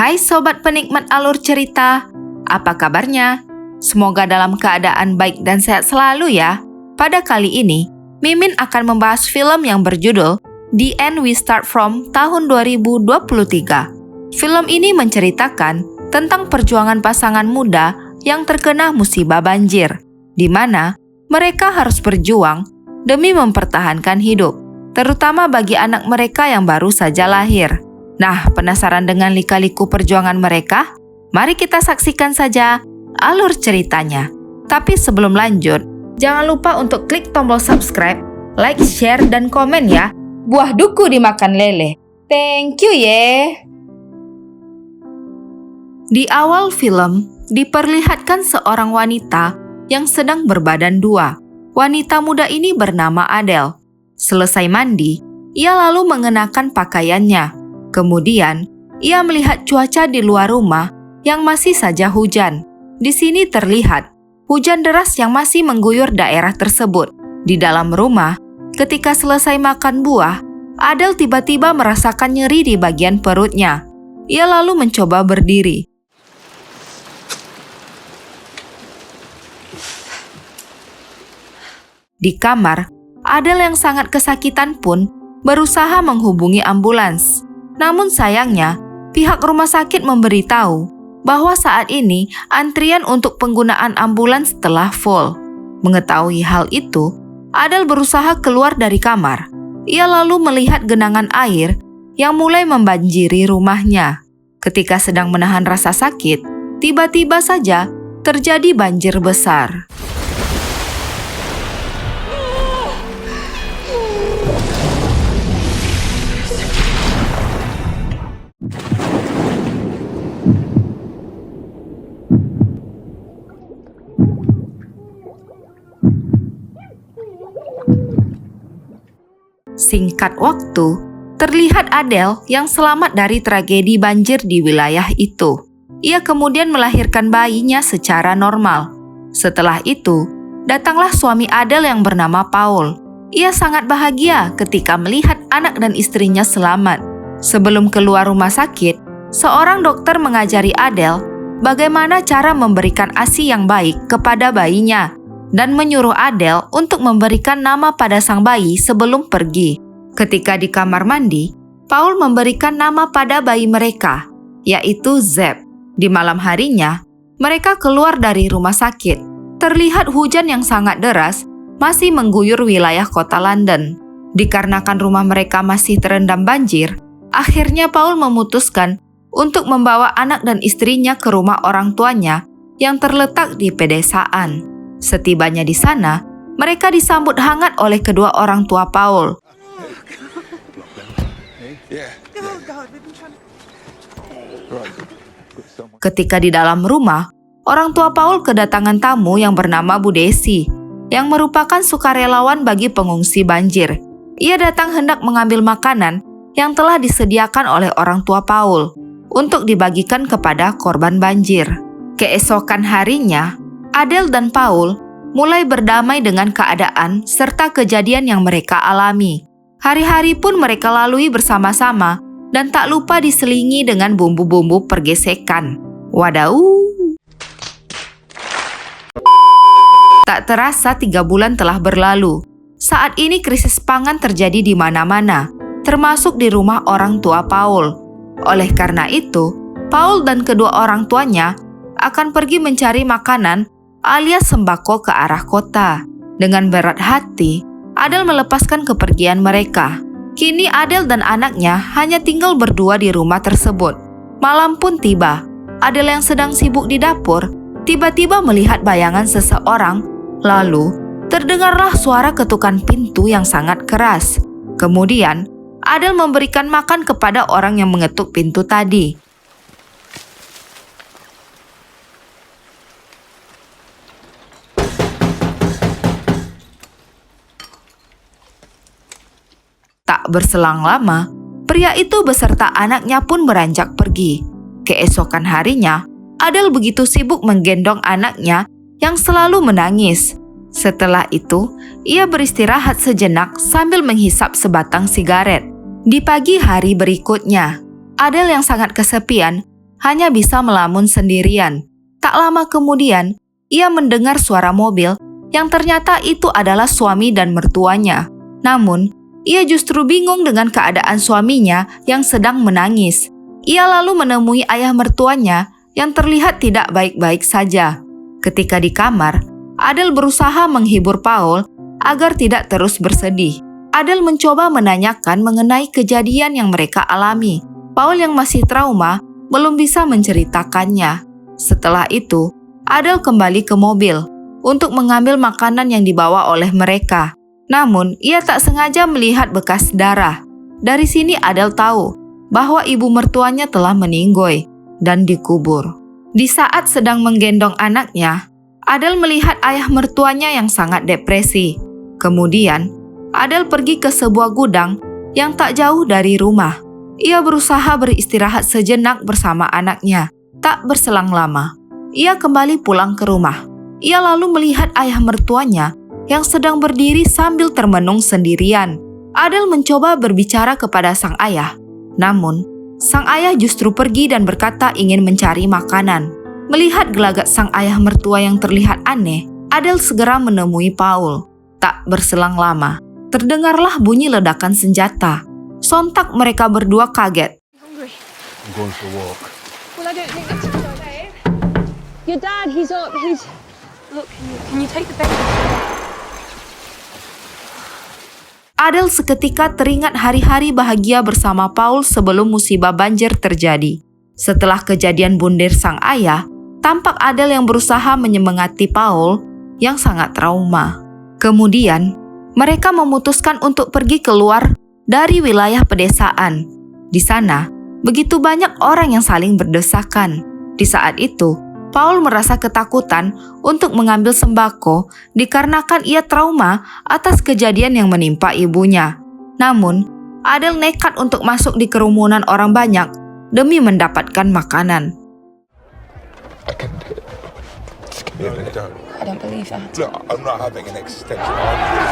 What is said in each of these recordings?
Hai sobat penikmat alur cerita, apa kabarnya? Semoga dalam keadaan baik dan sehat selalu ya. Pada kali ini, Mimin akan membahas film yang berjudul The End We Start From tahun 2023. Film ini menceritakan tentang perjuangan pasangan muda yang terkena musibah banjir, di mana mereka harus berjuang demi mempertahankan hidup, terutama bagi anak mereka yang baru saja lahir. Nah, penasaran dengan lika-liku perjuangan mereka? Mari kita saksikan saja alur ceritanya. Tapi sebelum lanjut, jangan lupa untuk klik tombol subscribe, like, share, dan komen ya. Buah duku dimakan lele. Thank you ya. Di awal film, diperlihatkan seorang wanita yang sedang berbadan dua. Wanita muda ini bernama Adele. Selesai mandi, ia lalu mengenakan pakaiannya. Kemudian, ia melihat cuaca di luar rumah yang masih saja hujan. Di sini terlihat hujan deras yang masih mengguyur daerah tersebut. Di dalam rumah, ketika selesai makan buah, Adele tiba-tiba merasakan nyeri di bagian perutnya. Ia lalu mencoba berdiri. Di kamar, Adele yang sangat kesakitan pun berusaha menghubungi ambulans. Namun sayangnya, pihak rumah sakit memberitahu bahwa saat ini antrian untuk penggunaan ambulans telah full. Mengetahui hal itu, Adele berusaha keluar dari kamar. Ia lalu melihat genangan air yang mulai membanjiri rumahnya. Ketika sedang menahan rasa sakit, tiba-tiba saja terjadi banjir besar. Singkat waktu, terlihat Adele yang selamat dari tragedi banjir di wilayah itu. Ia kemudian melahirkan bayinya secara normal. Setelah itu, datanglah suami Adele yang bernama Paul. Ia sangat bahagia ketika melihat anak dan istrinya selamat. Sebelum keluar rumah sakit, seorang dokter mengajari Adele bagaimana cara memberikan ASI yang baik kepada bayinya, dan menyuruh Adele untuk memberikan nama pada sang bayi sebelum pergi. Ketika di kamar mandi, Paul memberikan nama pada bayi mereka, yaitu Zeb. Di malam harinya, mereka keluar dari rumah sakit. Terlihat hujan yang sangat deras masih mengguyur wilayah kota London. Dikarenakan rumah mereka masih terendam banjir, akhirnya Paul memutuskan untuk membawa anak dan istrinya ke rumah orang tuanya yang terletak di pedesaan. Setibanya di sana, mereka disambut hangat oleh kedua orang tua Paul. Ketika di dalam rumah, orang tua Paul kedatangan tamu yang bernama Bu Desi, yang merupakan sukarelawan bagi pengungsi banjir. Ia datang hendak mengambil makanan yang telah disediakan oleh orang tua Paul untuk dibagikan kepada korban banjir. Keesokan harinya, Adele dan Paul mulai berdamai dengan keadaan serta kejadian yang mereka alami. Hari-hari pun mereka lalui bersama-sama dan tak lupa diselingi dengan bumbu-bumbu pergesekan. Wadaw! Tak terasa 3 bulan telah berlalu. Saat ini krisis pangan terjadi di mana-mana, termasuk di rumah orang tua Paul. Oleh karena itu, Paul dan kedua orang tuanya akan pergi mencari makanan alias sembako ke arah kota. Dengan berat hati, Adele melepaskan kepergian mereka. Kini Adele dan anaknya hanya tinggal berdua di rumah tersebut. Malam pun tiba. Adele yang sedang sibuk di dapur, tiba-tiba melihat bayangan seseorang. Lalu, terdengarlah suara ketukan pintu yang sangat keras. Kemudian, Adele memberikan makan kepada orang yang mengetuk pintu tadi. Tak berselang lama, pria itu beserta anaknya pun beranjak pergi. Keesokan harinya, Adele begitu sibuk menggendong anaknya yang selalu menangis. Setelah itu, ia beristirahat sejenak sambil menghisap sebatang sigaret. Di pagi hari berikutnya, Adele yang sangat kesepian hanya bisa melamun sendirian. Tak lama kemudian, ia mendengar suara mobil yang ternyata itu adalah suami dan mertuanya. Namun, ia justru bingung dengan keadaan suaminya yang sedang menangis. Ia lalu menemui ayah mertuanya yang terlihat tidak baik-baik saja. Ketika di kamar, Adele berusaha menghibur Paul agar tidak terus bersedih. Adele mencoba menanyakan mengenai kejadian yang mereka alami. Paul yang masih trauma belum bisa menceritakannya. Setelah itu, Adele kembali ke mobil untuk mengambil makanan yang dibawa oleh mereka. Namun, ia tak sengaja melihat bekas darah. Dari sini Adele tahu bahwa ibu mertuanya telah meninggoy dan dikubur. Di saat sedang menggendong anaknya, Adele melihat ayah mertuanya yang sangat depresi. Kemudian, Adele pergi ke sebuah gudang yang tak jauh dari rumah. Ia berusaha beristirahat sejenak bersama anaknya. Tak berselang lama, ia kembali pulang ke rumah. Ia lalu melihat ayah mertuanya yang sedang berdiri sambil termenung sendirian. Adele mencoba berbicara kepada sang ayah. Namun, sang ayah justru pergi dan berkata ingin mencari makanan. Melihat gelagat sang ayah mertua yang terlihat aneh, Adele segera menemui Paul. Tak berselang lama, terdengarlah bunyi ledakan senjata. Sontak mereka berdua kaget. Hungry. I'm going for a walk. Well, I don't think that's a good idea. Your dad, he's up. Look, can you take the baby? Adele seketika teringat hari-hari bahagia bersama Paul sebelum musibah banjir terjadi. Setelah kejadian bundir sang ayah, tampak Adele yang berusaha menyemangati Paul yang sangat trauma. Kemudian, mereka memutuskan untuk pergi keluar dari wilayah pedesaan. Di sana, begitu banyak orang yang saling berdesakan. Di saat itu, Paul merasa ketakutan untuk mengambil sembako dikarenakan ia trauma atas kejadian yang menimpa ibunya. Namun, Adele nekat untuk masuk di kerumunan orang banyak demi mendapatkan makanan. I can do it. Just give me a minute. Don't. I don't believe that. Look, I'm not having an existential argument.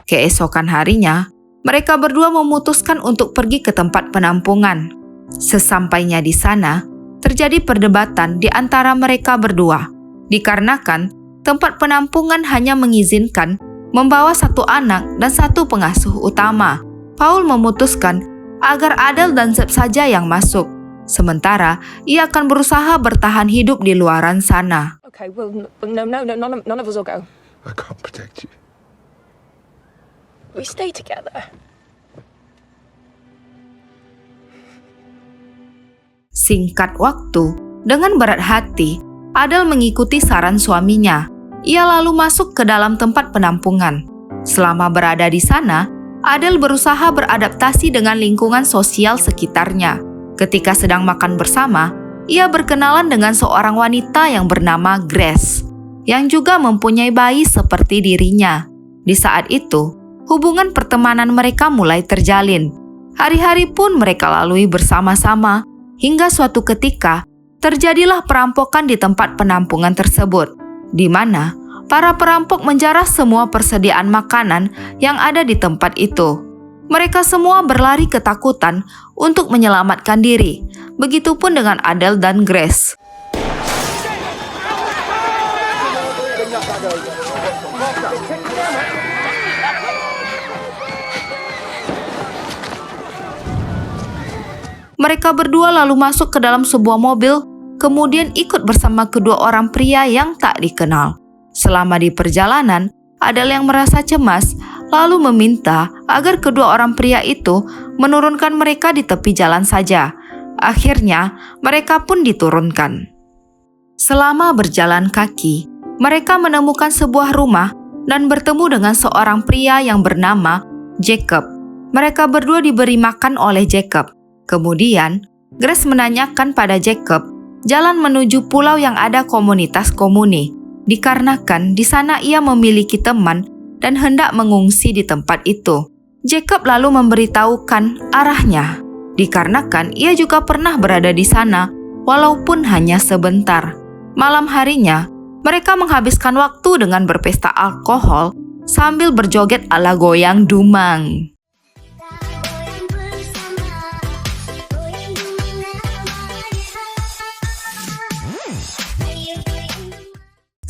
Keesokan harinya, mereka berdua memutuskan untuk pergi ke tempat penampungan. Sesampainya di sana, terjadi perdebatan di antara mereka berdua. Dikarenakan tempat penampungan hanya mengizinkan membawa satu anak dan satu pengasuh utama. Paul memutuskan agar Adele dan Zeb saja yang masuk. Sementara ia akan berusaha bertahan hidup di luaran sana. Okay, well, none of us will go. I can't protect you. We stay together. Singkat waktu, dengan berat hati, Adele mengikuti saran suaminya. Ia lalu masuk ke dalam tempat penampungan. Selama berada di sana, Adele berusaha beradaptasi dengan lingkungan sosial sekitarnya. Ketika sedang makan bersama, ia berkenalan dengan seorang wanita yang bernama Grace, yang juga mempunyai bayi seperti dirinya. Di saat itu, hubungan pertemanan mereka mulai terjalin. Hari-hari pun mereka lalui bersama-sama, hingga suatu ketika terjadilah perampokan di tempat penampungan tersebut, di mana para perampok menjarah semua persediaan makanan yang ada di tempat itu. Mereka semua berlari ketakutan untuk menyelamatkan diri. Begitupun dengan Adele dan Grace. Mereka berdua lalu masuk ke dalam sebuah mobil, kemudian ikut bersama kedua orang pria yang tak dikenal. Selama di perjalanan, Adele yang merasa cemas lalu meminta agar kedua orang pria itu menurunkan mereka di tepi jalan saja. Akhirnya, mereka pun diturunkan. Selama berjalan kaki, mereka menemukan sebuah rumah dan bertemu dengan seorang pria yang bernama Jacob. Mereka berdua diberi makan oleh Jacob. Kemudian, Grace menanyakan pada Jacob jalan menuju pulau yang ada komunitas komuni, dikarenakan di sana ia memiliki teman dan hendak mengungsi di tempat itu. Jacob lalu memberitahukan arahnya, dikarenakan ia juga pernah berada di sana, walaupun hanya sebentar. Malam harinya, mereka menghabiskan waktu dengan berpesta alkohol sambil berjoget ala goyang dumang.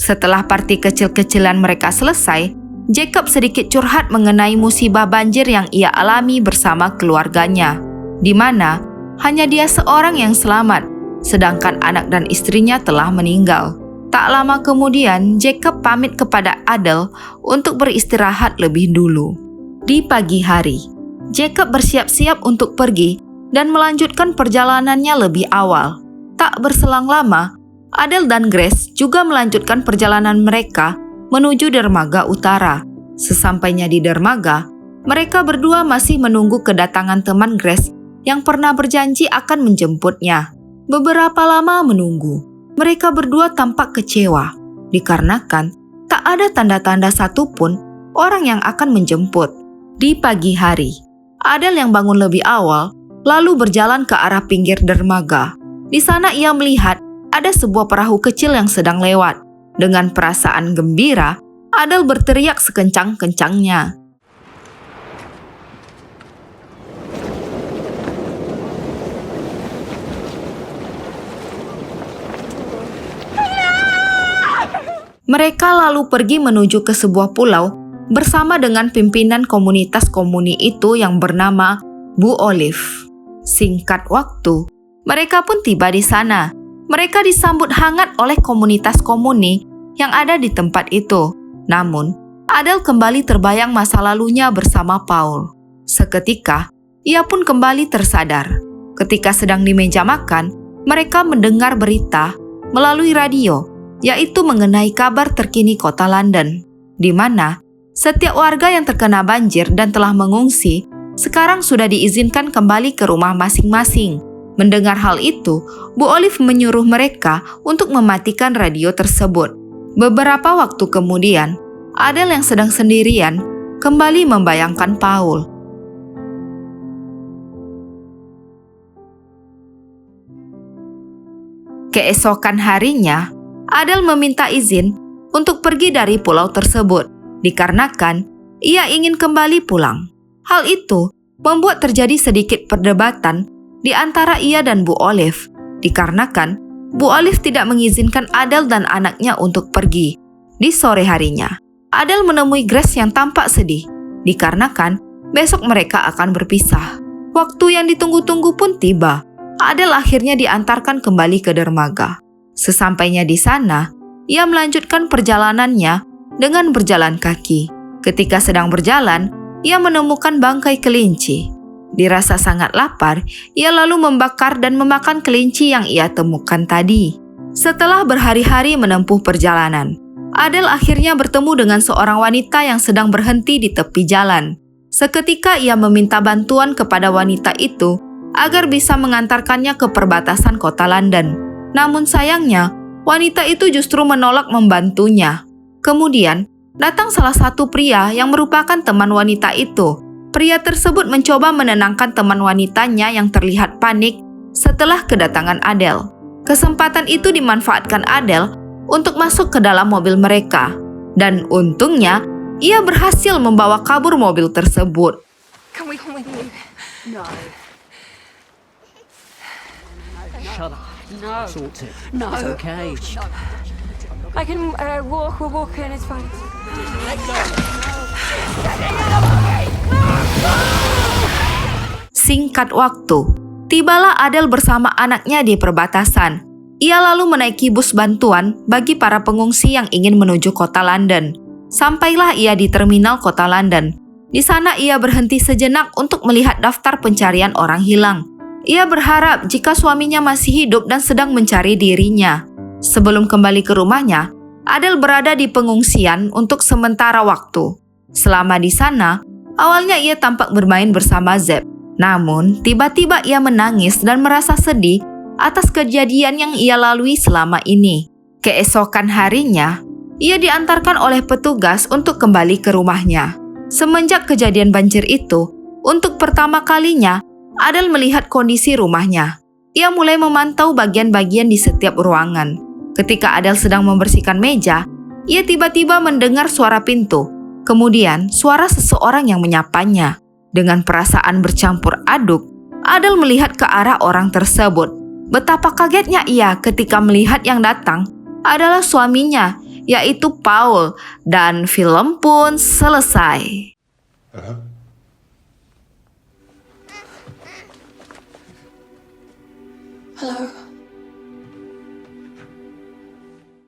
Setelah party kecil-kecilan mereka selesai, Jacob sedikit curhat mengenai musibah banjir yang ia alami bersama keluarganya, di mana hanya dia seorang yang selamat, sedangkan anak dan istrinya telah meninggal. Tak lama kemudian, Jacob pamit kepada Adele untuk beristirahat lebih dulu. Di pagi hari, Jacob bersiap-siap untuk pergi dan melanjutkan perjalanannya lebih awal. Tak berselang lama, Adele dan Grace juga melanjutkan perjalanan mereka menuju dermaga utara. Sesampainya di dermaga, mereka berdua masih menunggu kedatangan teman Grace yang pernah berjanji akan menjemputnya. Beberapa lama menunggu, mereka berdua tampak kecewa dikarenakan tak ada tanda-tanda satupun orang yang akan menjemput. Di pagi hari, Adele yang bangun lebih awal lalu berjalan ke arah pinggir dermaga. Di sana ia melihat ada sebuah perahu kecil yang sedang lewat. Dengan perasaan gembira, Adele berteriak sekencang-kencangnya. Mereka lalu pergi menuju ke sebuah pulau bersama dengan pimpinan komunitas komuni itu yang bernama Bu Olive. Singkat waktu, mereka pun tiba di sana. Mereka disambut hangat oleh komunitas komuni yang ada di tempat itu. Namun, Adele kembali terbayang masa lalunya bersama Paul. Seketika, ia pun kembali tersadar. Ketika sedang di meja makan, mereka mendengar berita melalui radio, yaitu mengenai kabar terkini kota London, di mana setiap warga yang terkena banjir dan telah mengungsi sekarang sudah diizinkan kembali ke rumah masing-masing. Mendengar hal itu, Bu Olive menyuruh mereka untuk mematikan radio tersebut. Beberapa waktu kemudian, Adele yang sedang sendirian kembali membayangkan Paul. Keesokan harinya, Adele meminta izin untuk pergi dari pulau tersebut, dikarenakan ia ingin kembali pulang. Hal itu membuat terjadi sedikit perdebatan di antara ia dan Bu Olive, dikarenakan Bu Olive tidak mengizinkan Adele dan anaknya untuk pergi. Di sore harinya, Adele menemui Grace yang tampak sedih, dikarenakan besok mereka akan berpisah. Waktu yang ditunggu-tunggu pun tiba. Adele akhirnya diantarkan kembali ke dermaga. Sesampainya di sana, ia melanjutkan perjalanannya dengan berjalan kaki. Ketika sedang berjalan, ia menemukan bangkai kelinci. Dirasa sangat lapar, ia lalu membakar dan memakan kelinci yang ia temukan tadi. Setelah berhari-hari menempuh perjalanan, Adele akhirnya bertemu dengan seorang wanita yang sedang berhenti di tepi jalan. Seketika ia meminta bantuan kepada wanita itu agar bisa mengantarkannya ke perbatasan kota London. Namun sayangnya, wanita itu justru menolak membantunya. Kemudian, datang salah satu pria yang merupakan teman wanita itu. Pria tersebut mencoba menenangkan teman wanitanya yang terlihat panik setelah kedatangan Adele. Kesempatan itu dimanfaatkan Adele untuk masuk ke dalam mobil mereka. Dan untungnya, ia berhasil membawa kabur mobil tersebut. Can we come with you? No. Shut up. No. Sort it. No. It's okay. I can walk. We'll walk in. It's fine. Singkat waktu, tibalah Adele bersama anaknya di perbatasan. Ia lalu menaiki bus bantuan bagi para pengungsi yang ingin menuju kota London. Sampailah ia di terminal kota London. Di sana ia berhenti sejenak untuk melihat daftar pencarian orang hilang. Ia berharap jika suaminya masih hidup dan sedang mencari dirinya. Sebelum kembali ke rumahnya, Adele berada di pengungsian untuk sementara waktu. Selama di sana, awalnya ia tampak bermain bersama Zeb. Namun, tiba-tiba ia menangis dan merasa sedih atas kejadian yang ia lalui selama ini. Keesokan harinya, ia diantarkan oleh petugas untuk kembali ke rumahnya. Semenjak kejadian banjir itu, untuk pertama kalinya, Adele melihat kondisi rumahnya. Ia mulai memantau bagian-bagian di setiap ruangan. Ketika Adele sedang membersihkan meja, ia tiba-tiba mendengar suara pintu. Kemudian, suara seseorang yang menyapanya. Dengan perasaan bercampur aduk, Adele melihat ke arah orang tersebut. Betapa kagetnya ia ketika melihat yang datang adalah suaminya yaitu Paul, dan film pun selesai. Hello.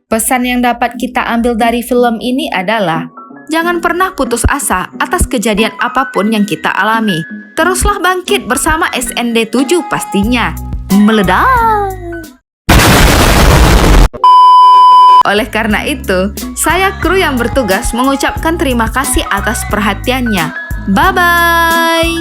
Pesan yang dapat kita ambil dari film ini adalah jangan pernah putus asa atas kejadian apapun yang kita alami. Teruslah bangkit bersama SND7 pastinya. Meledak! Oleh karena itu, saya kru yang bertugas mengucapkan terima kasih atas perhatiannya. Bye-bye!